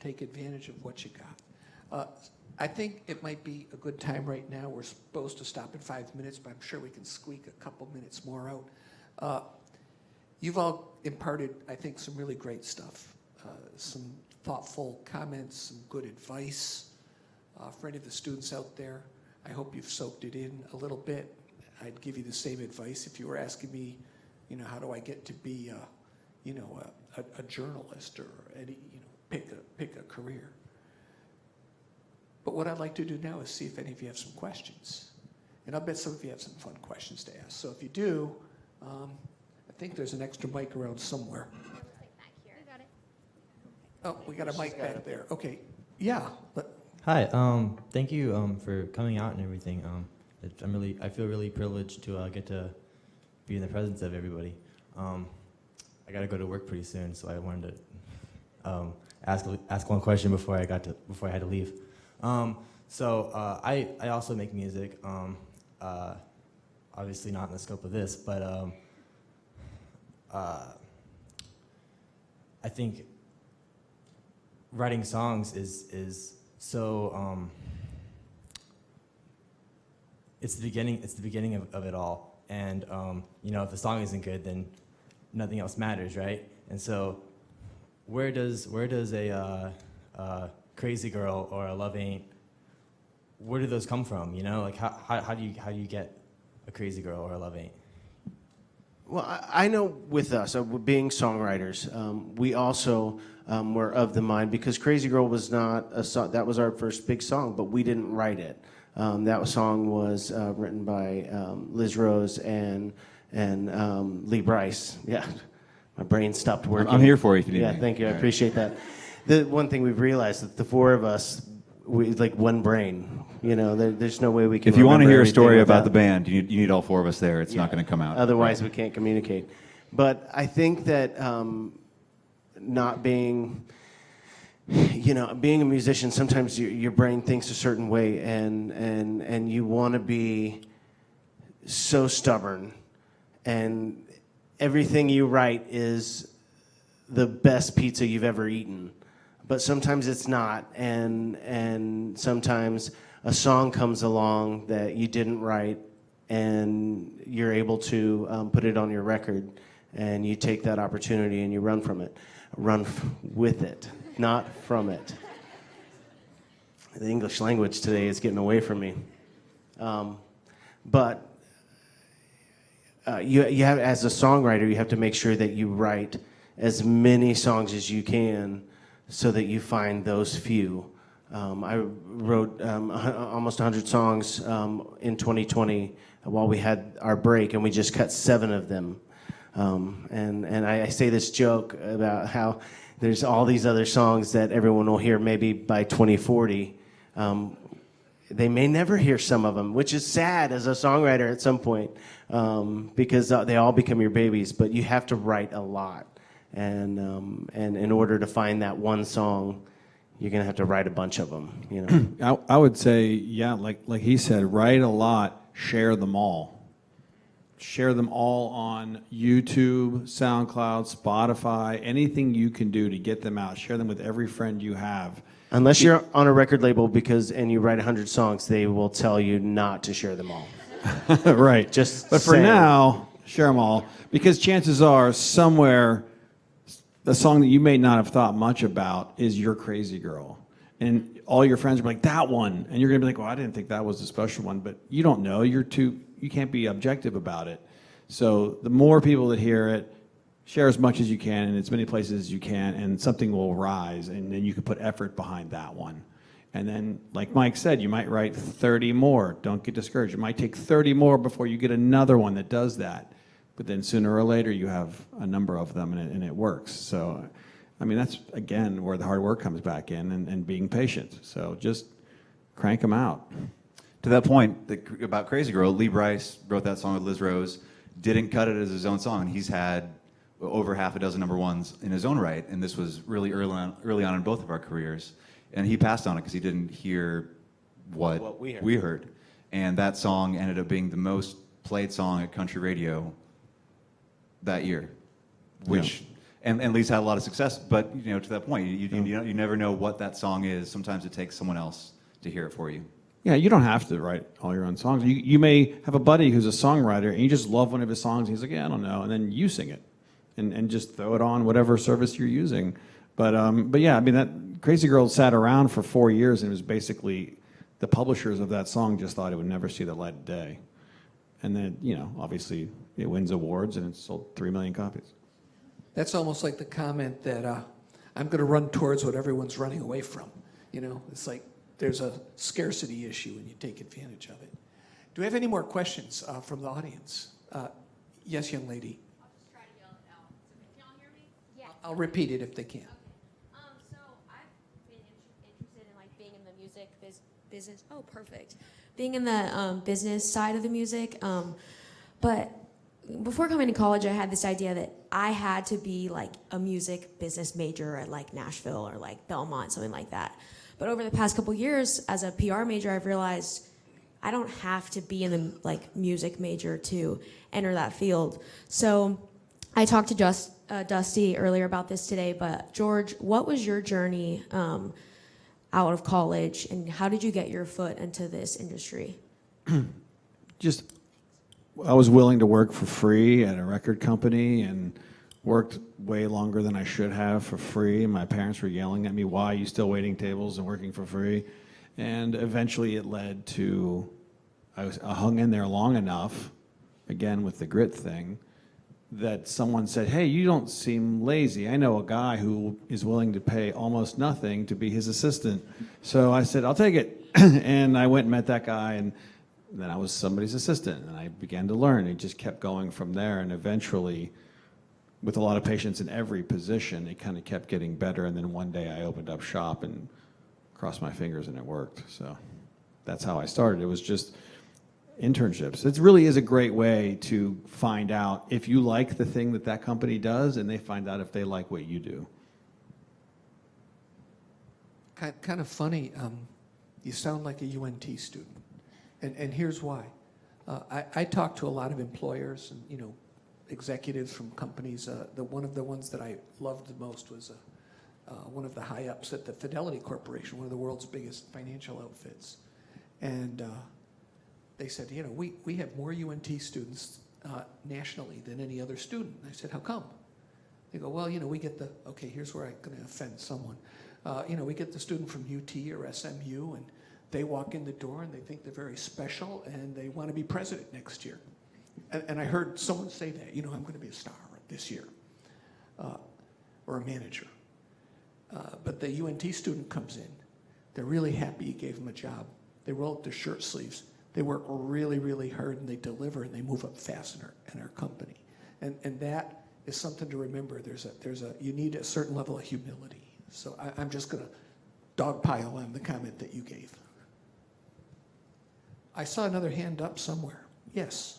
Take advantage of what you got. I think it might be a good time right now. We're supposed to stop in 5 minutes, but I'm sure we can squeak a couple minutes more out. You've all imparted, I think, some really great stuff. Some thoughtful comments, some good advice. For any of the students out there, I hope you've soaked it in a little bit. I'd give you the same advice if you were asking me, how do I get to be, a journalist or pick a career. But what I'd like to do now is see if any of you have some questions, and I'll bet some of you have some fun questions to ask. So if you do, I think there's an extra mic around somewhere. Back here. You got it. Oh, we got a mic back there. Okay, yeah. Hi. Thank you for coming out and everything. I feel really privileged to get to be in the presence of everybody. I got to go to work pretty soon, so I wanted to ask one question before I had to leave. I also make music. Obviously not in the scope of this, but I think writing songs is so it's the beginning of it all, and if the song isn't good, then nothing else matters, right? And so where does a Crazy Girl or a Love Ain't, where do those come from? Like how do you get a Crazy Girl or a Love Ain't? Well, I know with us, being songwriters, we also were of the mind, because Crazy Girl was not a song, that was our first big song, but we didn't write it. That song was written by Liz Rose and Lee Brice. Yeah, my brain stopped working. I'm here for you if you need me. Yeah, thank you, I All right. appreciate that. The one thing we've realized that the four of us, we like one brain. There's no way we can. If you want to remember hear a everything story without- about the band, you need all four of us there. It's not going to come out. Otherwise, Right. we can't communicate. But I think that not being, being a musician, sometimes your brain thinks a certain way, and you want to be so stubborn, and everything you write is the best pizza you've ever eaten. But sometimes it's not, and sometimes a song comes along that you didn't write, and you're able to put it on your record, and you take that opportunity and you run from it. With it, not from it. The English language today is getting away from me. But you have, as a songwriter, you have to make sure that you write as many songs as you can so that you find those few. I wrote almost 100 songs in 2020 while we had our break, and we just cut 7 of them. And I say this joke about how there's all these other songs that everyone will hear maybe by 2040. They may never hear some of them, which is sad as a songwriter at some point, because they all become your babies. But you have to write a lot, and in order to find that one song, you're gonna have to write a bunch of them. I would say, yeah, like he said, write a lot, share them all. Share them all on YouTube, SoundCloud, Spotify, anything you can do to get them out. Share them with every friend you have. Unless you're on a record label and you write 100 songs, they will tell you not to share them all. Right. But for now, share them all, because chances are somewhere the song that you may not have thought much about is Your Crazy Girl. And all your friends are like, that one. And you're going to be like, well, I didn't think that was a special one. But you don't know. You can't be objective about it. So the more people that hear it, share as much as you can in as many places as you can, and something will rise, and then you can put effort behind that one. And then, like Mike said, you might write 30 more. Don't get discouraged. It might take 30 more before you get another one that does that. But then sooner or later, you have a number of them, and it works. So, I mean, that's, again, where the hard work comes back in, and being patient. So just crank them out. To that point about Crazy Girl, Lee Brice wrote that song with Liz Rose, didn't cut it as his own song. He's had over half a dozen number ones in his own right, and this was really early on in both of our careers. And he passed on it because he didn't hear what we heard. And that song ended up being the most played song at country radio that year, which and Lee's had a lot of success. But to that point, you never know what that song is. Sometimes it takes someone else to hear it for you. Yeah, you don't have to write all your own songs. You may have a buddy who's a songwriter, and you just love one of his songs, and he's like, yeah, I don't know, and then you sing it, and just throw it on whatever service you're using. But yeah, I mean, that Crazy Girl sat around for 4 years, and it was basically the publishers of that song just thought it would never see the light of day. And then, obviously, it wins awards, and it's sold 3 million copies. That's almost like the comment that I'm going to run towards what everyone's running away from. It's like there's a scarcity issue and you take advantage of it. Do we have any more questions from the audience? Yes, young lady. I'll just try to yell it out. Can y'all hear me? Yes. I'll repeat it if they can. Okay. So I've been interested in being in the music business. Oh, perfect. Being in the business side of the music, but before coming to college, I had this idea that I had to be like a music business major at like Nashville or like Belmont, something like that. But over the past couple years, as a PR major, I've realized I don't have to be in the like music major to enter that field. So I talked to Dustee earlier about this today, but George, what was your journey out of college, and how did you get your foot into this industry? Just, I was willing to work for free at a record company and worked way longer than I should have for free. My parents were yelling at me, why are you still waiting tables and working for free? And eventually it led to, I hung in there long enough, again with the grit thing, that someone said, hey, you don't seem lazy. I know a guy who is willing to pay almost nothing to be his assistant. So I said, I'll take it. And I went and met that guy, and then I was somebody's assistant, and I began to learn. It just kept going from there, and eventually, with a lot of patience in every position, it kind of kept getting better, and then one day I opened up shop and crossed my fingers, and it worked. So that's how I started. It was just internships. It really is a great way to find out if you like the thing that that company does, and they find out if they like what you do. Kind of funny, you sound like a UNT student. And here's why. I talk to a lot of employers and, you know, executives from companies. One of the ones that I loved the most was one of the high-ups at the Fidelity Corporation, one of the world's biggest financial outfits. And they said, you know, we have more UNT students nationally than any other student. I said, how come? They go, well, you know, we get the, okay, here's where I'm going to offend someone. You know, we get the student from UT or SMU, and they walk in the door and they think they're very special and they want to be president next year. And I heard someone say that, you know, I'm going to be a star this year, or a manager. But the UNT student comes in. They're really happy you gave them a job. They roll up their shirt sleeves. They work really, really hard, and they deliver, and they move up fast in our company. And that is something to remember. You need a certain level of humility. So I'm just going to dogpile on the comment that you gave. I saw another hand up somewhere. Yes.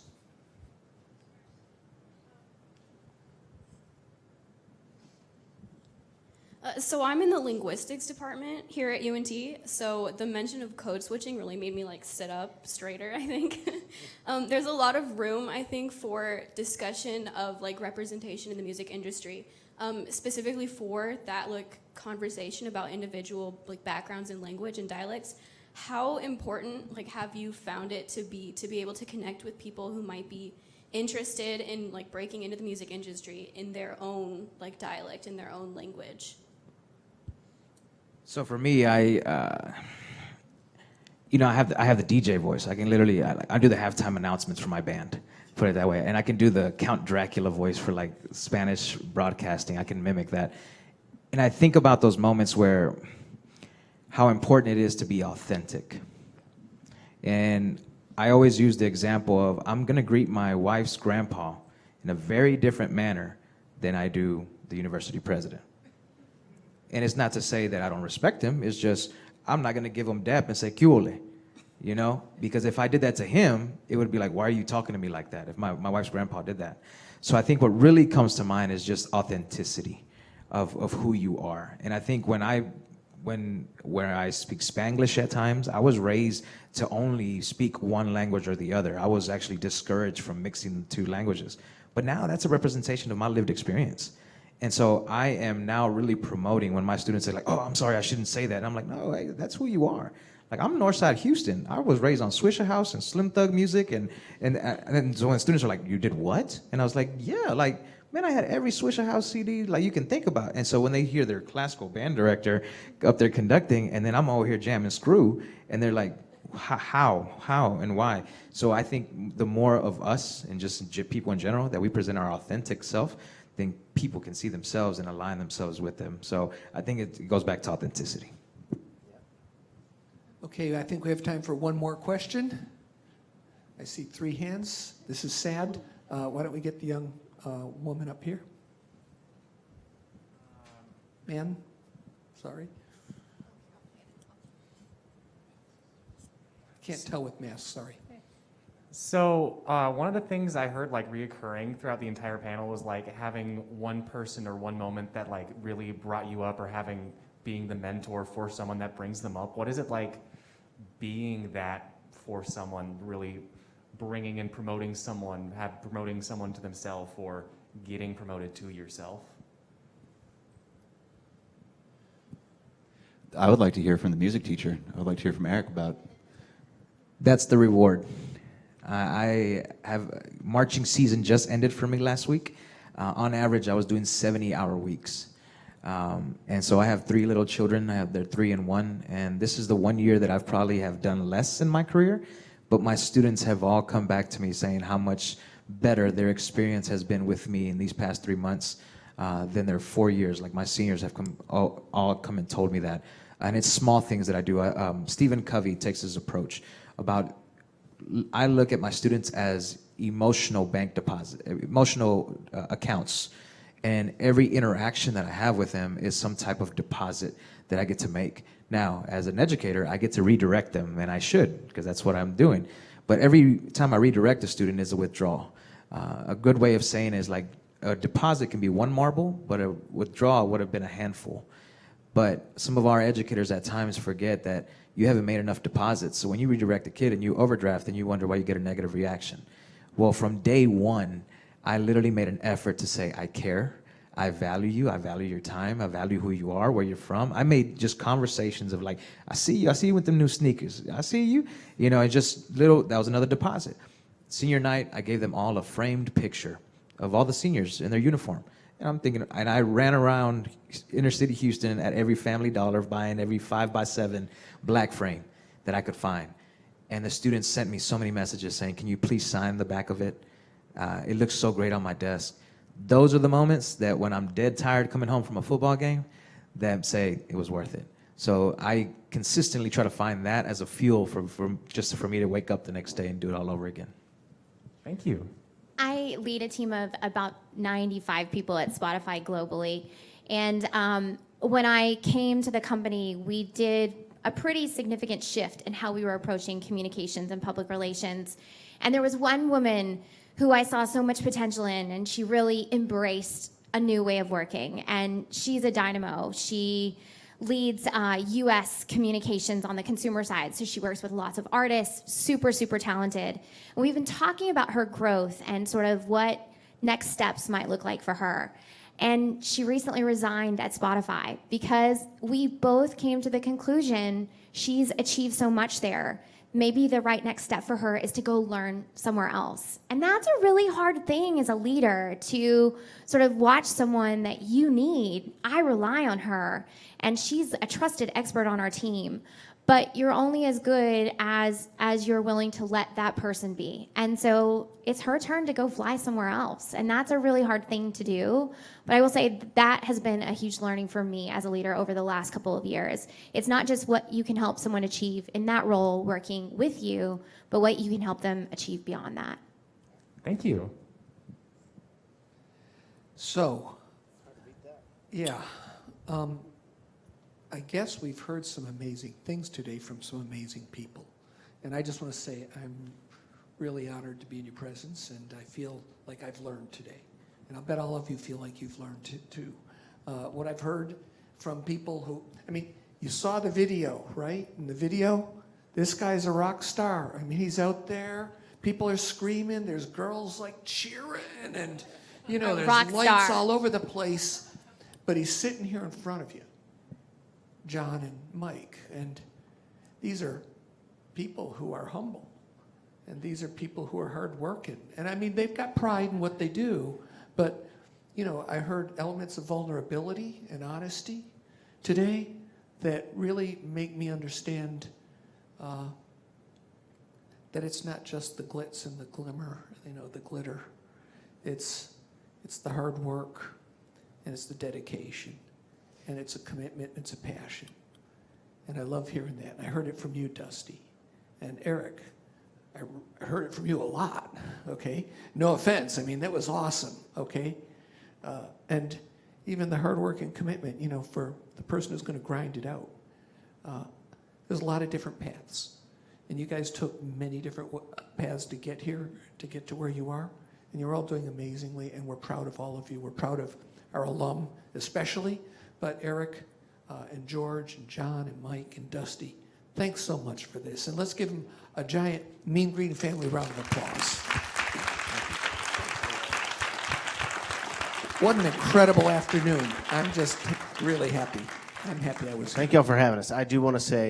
So I'm in the linguistics department here at UNT. So the mention of code switching really made me like sit up straighter, I think. There's a lot of room, I think, for discussion of like representation in the music industry, specifically for that like conversation about individual like backgrounds in language and dialects. How important like have you found it to be able to connect with people who might be interested in like breaking into the music industry in their own like dialect, in their own language? So for me, I have the DJ voice. I can literally, I do the halftime announcements for my band, put it that way. And I can do the Count Dracula voice for like Spanish broadcasting. I can mimic that. And I think about those moments where, how important it is to be authentic. And I always use the example of, I'm gonna greet my wife's grandpa in a very different manner than I do the university president. And it's not to say that I don't respect him, it's just, I'm not gonna give him dap and say, "Que ole," you know? Because if I did that to him, it would be like, why are you talking to me like that? If my wife's grandpa did that. So I think what really comes to mind is just authenticity of who you are. And I think when I speak Spanglish at times, I was raised to only speak one language or the other. I was actually discouraged from mixing the two languages. But now that's a representation of my lived experience. And so I am now really promoting when my students say like, oh, I'm sorry, I shouldn't say that. And I'm like, no, hey, that's who you are. Like, I'm Northside Houston. I was raised on Swisher House and Slim Thug music. And then so when students are like, you did what? And I was like, yeah, like, man, I had every Swisher House CD like you can think about. And so when they hear their classical band director up there conducting, and then I'm over here jamming screw, and they're like, how, and why? So I think the more of us and just people in general that we present our authentic self, then people can see themselves and align themselves with them. So I think it goes back to authenticity. Okay, I think we have time for one more question. I see 3 hands. This is sad. Why don't we get the young woman up here? Man, sorry. Can't tell with masks, sorry. So one of the things I heard like reoccurring throughout the entire panel was like having one person or one moment that like really brought you up, or being the mentor for someone that brings them up. What is it like being that for someone, really bringing and promoting someone to themselves, or getting promoted to yourself? I would like to hear from the music teacher. I would like to hear from Eric about. That's the reward. I have marching season just ended for me last week. On average, I was doing 70-hour weeks. And so I have 3 little children. They're 3 and 1. And this is the one year that I've probably have done less in my career. But my students have all come back to me saying how much better their experience has been with me in these past 3 months than their 4 years. Like my seniors have all come and told me that. And it's small things that I do. Stephen Covey takes his approach about, I look at my students as emotional bank deposit, emotional accounts. And every interaction that I have with them is some type of deposit that I get to make. Now, as an educator, I get to redirect them, and I should, because that's what I'm doing. But every time I redirect a student is a withdrawal. A good way of saying it is like a deposit can be 1 marble, but a withdrawal would have been a handful. But some of our educators at times forget that you haven't made enough deposits. So when you redirect a kid and you overdraft, and you wonder why you get a negative reaction. Well, from day 1, I literally made an effort to say, I care, I value you, I value your time, I value who you are, where you're from. I made just conversations of like, I see you with them new sneakers, I see you. You know, that was another deposit. Senior night, I gave them all a framed picture of all the seniors in their uniform. And I'm thinking, and I ran around inner city Houston at every Family Dollar buying every 5x7 black frame that I could find. And the students sent me so many messages saying, can you please sign the back of it? It looks so great on my desk. Those are the moments that when I'm dead tired coming home from a football game, that say it was worth it. So I consistently try to find that as a fuel for me to wake up the next day and do it all over again. Thank you. I lead a team of about 95 people at Spotify globally. And when I came to the company, we did a pretty significant shift in how we were approaching communications and public relations. And there was one woman who I saw so much potential in, and she really embraced a new way of working. And she's a dynamo. She leads U.S. communications on the consumer side. So she works with lots of artists, super, super talented. And we've been talking about her growth and sort of what next steps might look like for her. And she recently resigned at Spotify because we both came to the conclusion she's achieved so much there. Maybe the right next step for her is to go learn somewhere else. And that's a really hard thing as a leader, to sort of watch someone that you need. I rely on her, and she's a trusted expert on our team. But you're only as good as you're willing to let that person be. And so it's her turn to go fly somewhere else. And that's a really hard thing to do. But I will say that has been a huge learning for me as a leader over the last couple of years. It's not just what you can help someone achieve in that role working with you, but what you can help them achieve beyond that. Thank you. So, yeah. I guess we've heard some amazing things today from some amazing people. And I just want to say I'm really honored to be in your presence, and I feel like I've learned today. And I'll bet all of you feel like you've learned too. What I've heard from people who, you saw the video, right? In the video, this guy's a rock star. He's out there. People are screaming. There's girls like cheering, and there's rock lights star all over the place. But he's sitting here in front of you, John and Mike, and these are people who are humble, and these are people who are hardworking, and they've got pride in what they do, but I heard elements of vulnerability and honesty today that really make me understand that it's not just the glitz and the glimmer, the glitter. It's the hard work, and it's the dedication. And it's a commitment, it's a passion. And I love hearing that. And I heard it from you, Dustee. And Eric, I heard it from you a lot, okay? No offense, that was awesome, okay? And even the hard work and commitment, for the person who's gonna grind it out. There's a lot of different paths. And you guys took many different paths to get here, to get to where you are. And you're all doing amazingly, and we're proud of all of you. We're proud of our alum especially, but Eric and George and John and Mike and Dustee, thanks so much for this. And let's give them a giant Mean Green family round of applause. What an incredible afternoon. I'm just really happy. I'm happy I was here. Thank y'all for having us. I do want to say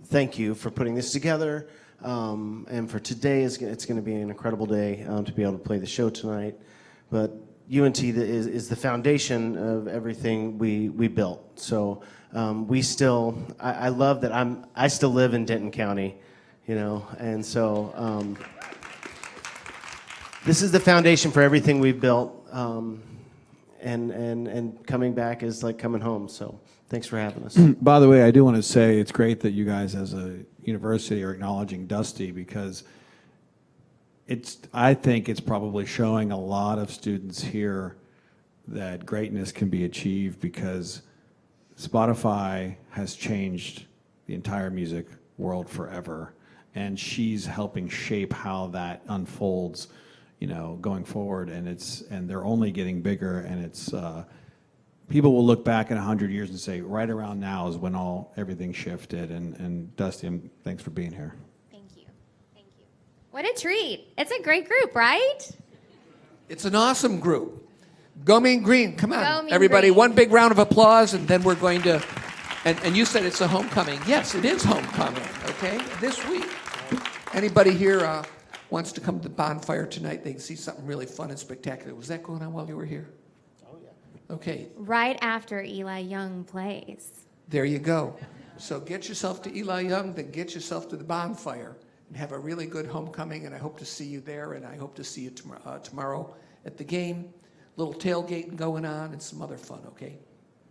thank you for putting this together. And for today, it's going to be an incredible day to be able to play the show tonight. But UNT is the foundation of everything we built. So we still, I love that I still live in Denton County, you know, and so this is the foundation for everything we've built. And coming back is like coming home. So thanks for having us. By the way, I do want to say it's great that you guys as a university are acknowledging Dustee, because I think it's probably showing a lot of students here that greatness can be achieved, because Spotify has changed the entire music world forever, and she's helping shape how that unfolds, you know, going forward. And they're only getting bigger, and it's people will look back in 100 years and say, right around now is when everything shifted. And Dustee, thanks for being here. Thank you. Thank you. What a treat. It's a great group, right? It's an awesome group. Go Mean Green. Come on, Go Mean everybody. Green. One big round of applause, and then we're going to, and you said it's a homecoming. Yes, it is homecoming, okay, this week. Anybody here wants to come to the bonfire tonight? They can see something really fun and spectacular. Was that going on while you were here? Oh, yeah. Okay, Right after Eli Young plays. there you go. So get yourself to Eli Young, then get yourself to the bonfire, and have a really good homecoming, and I hope to see you there, and I hope to see you tomorrow at the game. Little tailgating going on and some other fun, okay?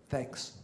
Thanks.